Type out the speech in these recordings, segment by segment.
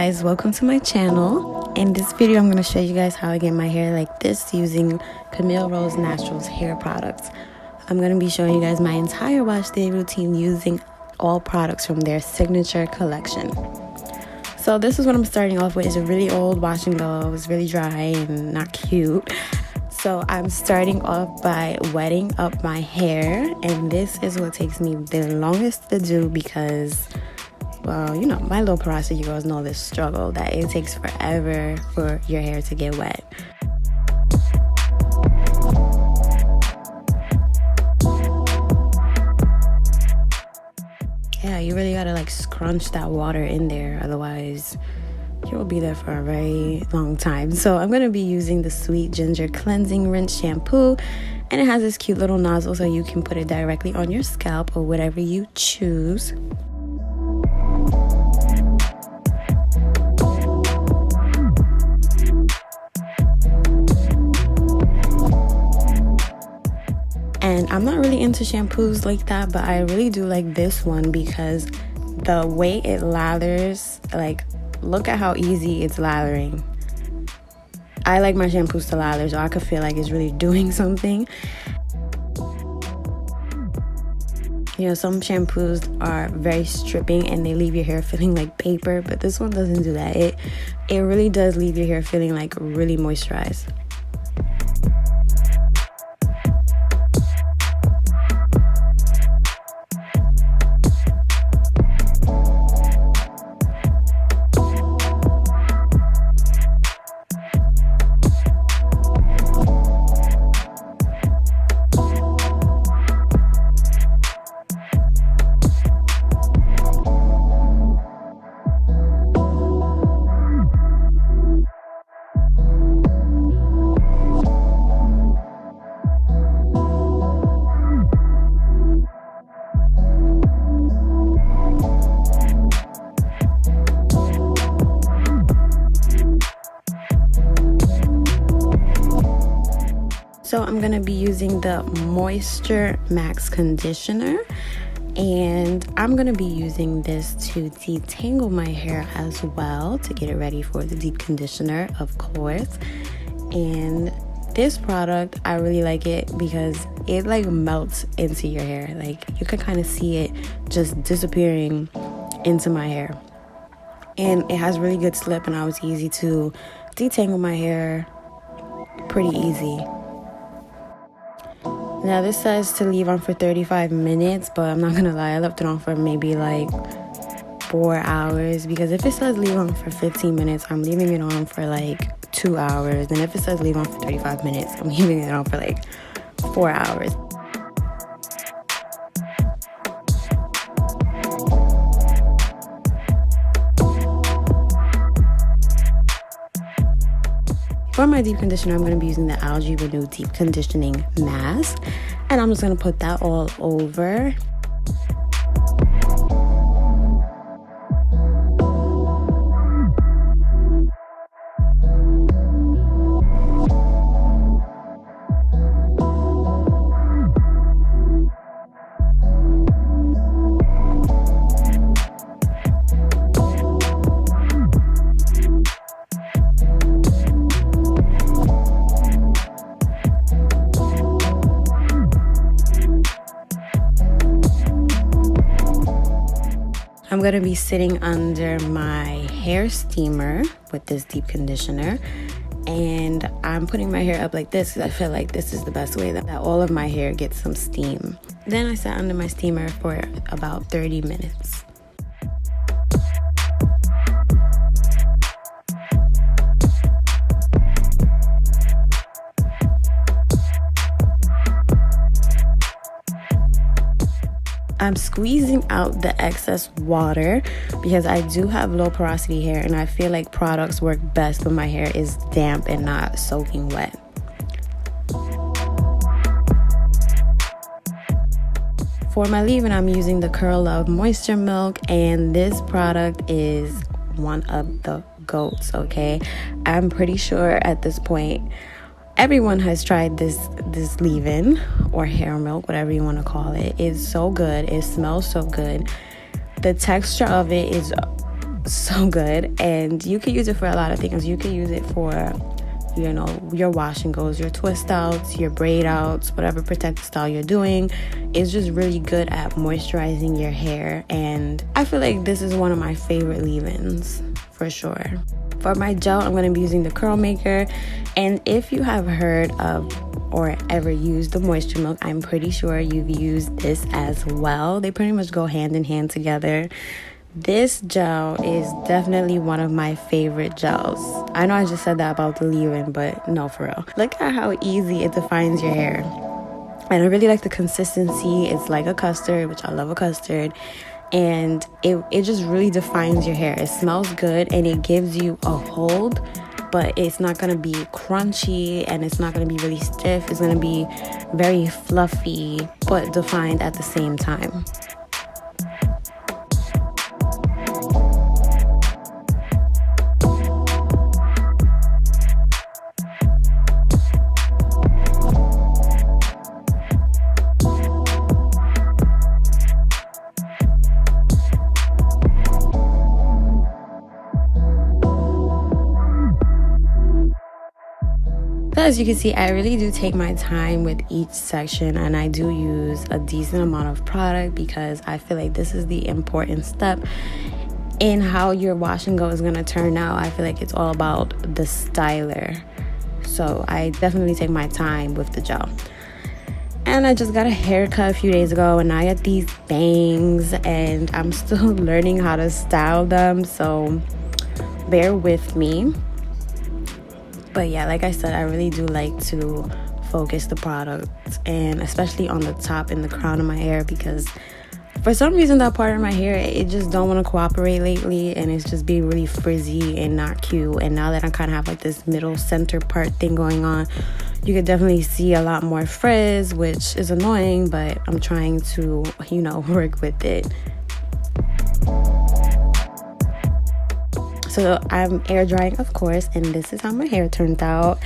guys, welcome to my channel. In this video I'm going to show you guys how I get my hair like this using Camille Rose Naturals hair products. I'm going to be showing you guys my entire wash day routine using all products from their signature collection. So this is what I'm starting off with. It's a really old wash and go. It's really dry and not cute. So I'm starting off by wetting up my hair, and this is what takes me the longest to do because, well, you know, my little porosity girls know this struggle that it takes forever for your hair to get wet. Yeah, you really gotta like scrunch that water in there, otherwise you'll be there for a very long time. So I'm gonna be using the Sweet Ginger Cleansing Rinse Shampoo, and it has this cute little nozzle so you can put it directly on your scalp or whatever you choose. And I'm not really into shampoos like that, but I really do like this one because the way it lathers, like, look at how easy it's lathering. I like my shampoos to lather, so I could feel like it's really doing something. You know, some shampoos are very stripping and they leave your hair feeling like paper, but this one doesn't do that. It really does leave your hair feeling like really moisturized. So I'm going to be using the Moisture Max Conditioner, and I'm going to be using this to detangle my hair as well to get it ready for the deep conditioner, of course. And this product, I really like it because it like melts into your hair. Like you can kind of see it just disappearing into my hair. And it has really good slip, and I was easy to detangle my hair, pretty easy. Now this says to leave on for 35 minutes, but I'm not gonna lie, I left it on for maybe like 4 hours, because if it says leave on for 15 minutes, I'm leaving it on for like 2 hours. And if it says leave on for 35 minutes, I'm leaving it on for like 4 hours. For my deep conditioner, I'm going to be using the Algae Renew Deep Conditioning Mask, and I'm just going to put that all over. I'm going to be sitting under my hair steamer with this deep conditioner, and I'm putting my hair up like this because I feel like this is the best way that all of my hair gets some steam. Then I sat under my steamer for about 30 minutes. I'm squeezing out the excess water because I do have low porosity hair, and I feel like products work best when my hair is damp and not soaking wet. For my leave-in, I'm using the Curl Love Moisture Milk, and this product is one of the GOATs, okay? I'm pretty sure at this point everyone has tried this leave-in or hair milk, whatever you want to call it. It's so good. It smells so good. The texture of it is so good, and you can use it for a lot of things. You can use it for, you know, your wash and goes, your twist outs, your braid outs, whatever protective style you're doing. It's just really good at moisturizing your hair, and I feel like this is one of my favorite leave-ins for sure. For my gel, I'm going to be using the Curl Maker, and if you have heard of or ever used the Moisture Milk, I'm pretty sure you've used this as well. They pretty much go hand in hand together. This gel is definitely one of my favorite gels. I know I just said that about the leave-in, but no, for real. Look at how easy it defines your hair. And I really like the consistency. It's like a custard, which I love a custard. And it just really defines your hair. It smells good and it gives you a hold, but it's not going to be crunchy and it's not going to be really stiff. It's going to be very fluffy, but defined at the same time. As you can see, I really do take my time with each section, and I do use a decent amount of product because I feel like this is the important step in how your wash and go is going to turn out. I feel like it's all about the styler, so I definitely take my time with the gel. And I just got a haircut a few days ago, and I got these bangs, and I'm still learning how to style them, so bear with me. But yeah, like I said, I really do like to focus the product, and especially on the top and the crown of my hair, because for some reason that part of my hair, it just don't want to cooperate lately, and it's just being really frizzy and not cute. And now that I kind of have like this middle center part thing going on, you could definitely see a lot more frizz, which is annoying, but I'm trying to, you know, work with it. So I'm air drying, of course, and this is how my hair turned out.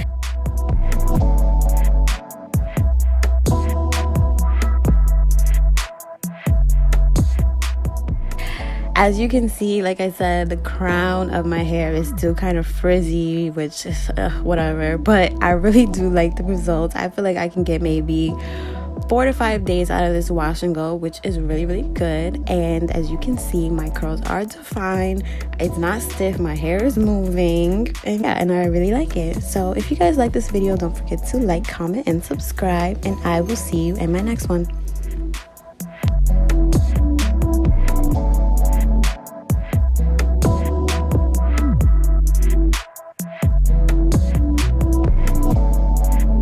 As you can see, like I said, the crown of my hair is still kind of frizzy, which is whatever, but I really do like the results. I feel like I can get maybe 4 to 5 days out of this wash and go, which is really, really good. And as you can see, my curls are defined. It's not stiff. My hair is moving. And yeah, and I really like it. So if you guys like this video, don't forget to like, comment, and subscribe. And I will see you in my next one.